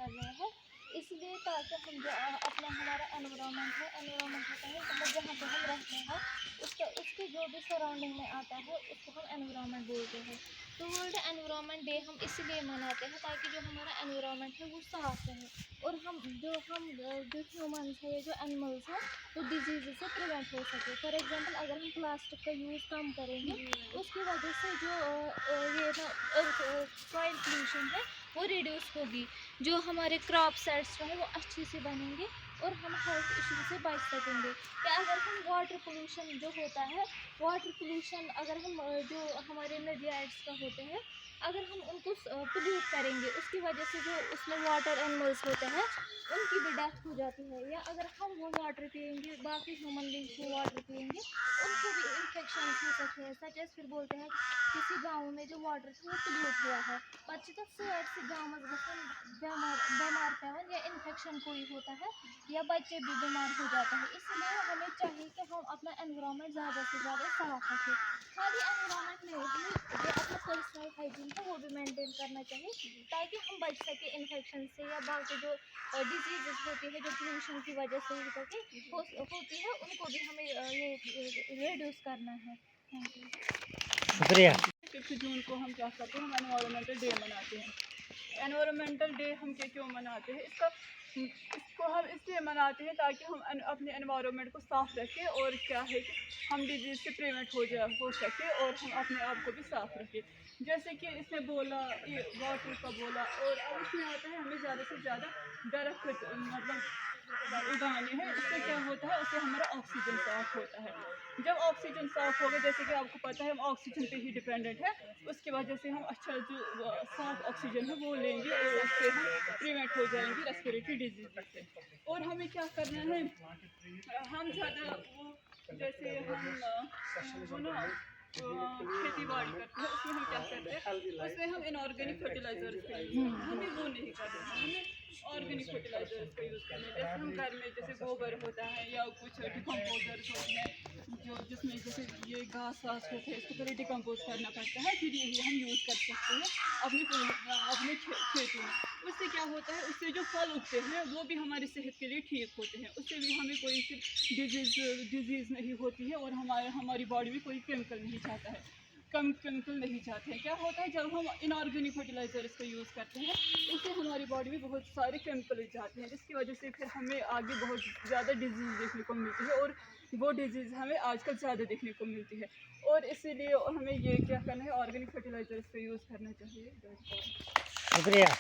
कर रहे हैं, इसलिए ताकि हम जो अपना हमारा एनवायरनमेंट है, एनवायरनमेंट होता है मतलब जहाँ पे हम रहते हैं उसके जो भी सराउंडिंग में आता है उसको हम एनवायरनमेंट बोलते हैं। तो वर्ल्ड एनवायरनमेंट डे हम इसलिए मनाते हैं ताकि जो हमारा एनवायरनमेंट है वो साफ रहे, और हम जो ह्यूमन्स है, जो एनिमल्स हैं, वो डिजीज़ से प्रिवेंट हो सके। फॉर एग्जांपल अगर हम प्लास्टिक का यूज़ कम करेंगे उसकी वजह से जो ये ना सॉइल पोल्यूशन है वो रिड्यूस होगी, जो हमारे क्रॉप सेट्स जो है वो अच्छे से बनेंगे और हम हेल्थ इशू से बच सकेंगे। या अगर हम वाटर पोल्यूशन जो होता है, वाटर पोल्यूशन अगर हम जो हमारे नदियाट्स का होते हैं, अगर हम उनको पोल्यूट करेंगे उसकी वजह से जो उसमें वाटर एनिमल्स होते हैं उनकी भी डेथ हो जाती है। या अगर हम वो वाटर पिएंगे, बाकी ह्यूमन बींग्स वो वाटर पिएंगे, उनको भी इन्फेक्शन हो सकते हैं। सच एज फिर बोलते हैं किसी गाँव में जो वाटर था वो पोल्यूट हुआ है, पच्चीस से गाँव में बीमार पेवन या इन्फेक्शन कोई होता है या बच्चे भी बीमार हो जाते हैं। इसलिए हमें चाहिए कि हम अपना एनवायरनमेंट ज़्यादा से ज़्यादा साफ रखें। खाली एनवायरनमेंट नहीं, हमें जो अपना पर्सनल हाइजीन है वो भी मेंटेन करना चाहिए ताकि हम बच सकें इन्फेक्शन से, या बाकी जो डिजीज़ होती है जो पोल्यूशन की वजह से होती है उनको भी हमें ये रिड्यूस करना है। Thank you. शुक्रिया। 6 जून को हम क्या करते हैं, हम एनवायरमेंटल डे मनाते हैं। एनवायरमेंटल डे हम क्यों मनाते हैं, इसको हम इसलिए मनाते हैं ताकि हम अपने एनवायरनमेंट को साफ़ रखें, और क्या है कि हम डिजीज़ से प्रिवेंट हो सके और हम अपने आप को भी साफ़ रखें। जैसे कि इसने बोला, ये वाटर का बोला, और अब इसमें आता है हमें ज़्यादा से ज़्यादा दरख्त मतलब उगाने हैं। इससे क्या होता है, उससे हमारा ऑक्सीजन साफ़ होता है। जब ऑक्सीजन साफ़ होगा, जैसे कि आपको पता है हम ऑक्सीजन पे ही डिपेंडेंट है, उसकी वजह से हम अच्छा जो साफ़ ऑक्सीजन है वो लेंगे और उससे हम प्रिवेंट हो जाएंगे रेस्पिरेटरी डिजीज़ से। और हमें क्या करना है, हम ज़्यादा वो जैसे हम वो ना खेती बाड़ी करते हैं, उसमें हम क्या करते हैं, उसमें हम इनऑर्गेनिक फर्टिलाइजर्स का यूज़ करते हैं। हमें वो नहीं करना है, हमें ऑर्गेनिक फर्टिलाइजर्स का यूज़ करना है। जैसे हम घर में जैसे गोबर होता है या कुछ डिकम्पोजर्स होते हैं जो जिसमें जैसे ये घास वास होते हैं, इसको पहले डिकम्पोज करना पड़ता है, फिर यही हम यूज़ कर सकते हैं अपने खेतों में। उससे क्या होता है, उससे जो फल उगते हैं वो भी हमारी सेहत के लिए ठीक होते हैं, उससे भी हमें कोई डिजीज़ नहीं होती है, और हमारी बॉडी में कोई केमिकल नहीं जाता है, कम केमिकल नहीं जाते हैं। क्या होता है, जब हम इनऑर्गेनिक फर्टिलाइजर्स का यूज़ करते हैं उससे हमारी बॉडी में बहुत सारे केमिकल जाते हैं, जिसकी वजह से फिर हमें आगे बहुत ज़्यादा डिजीज़ देखने को मिलती है, और वो डिजीज़ हमें आजकल ज़्यादा देखने को मिलती है। और इसीलिए हमें ये क्या करना है, ऑर्गेनिक फर्टिलाइजर्स का यूज़ करना चाहिए। शुक्रिया।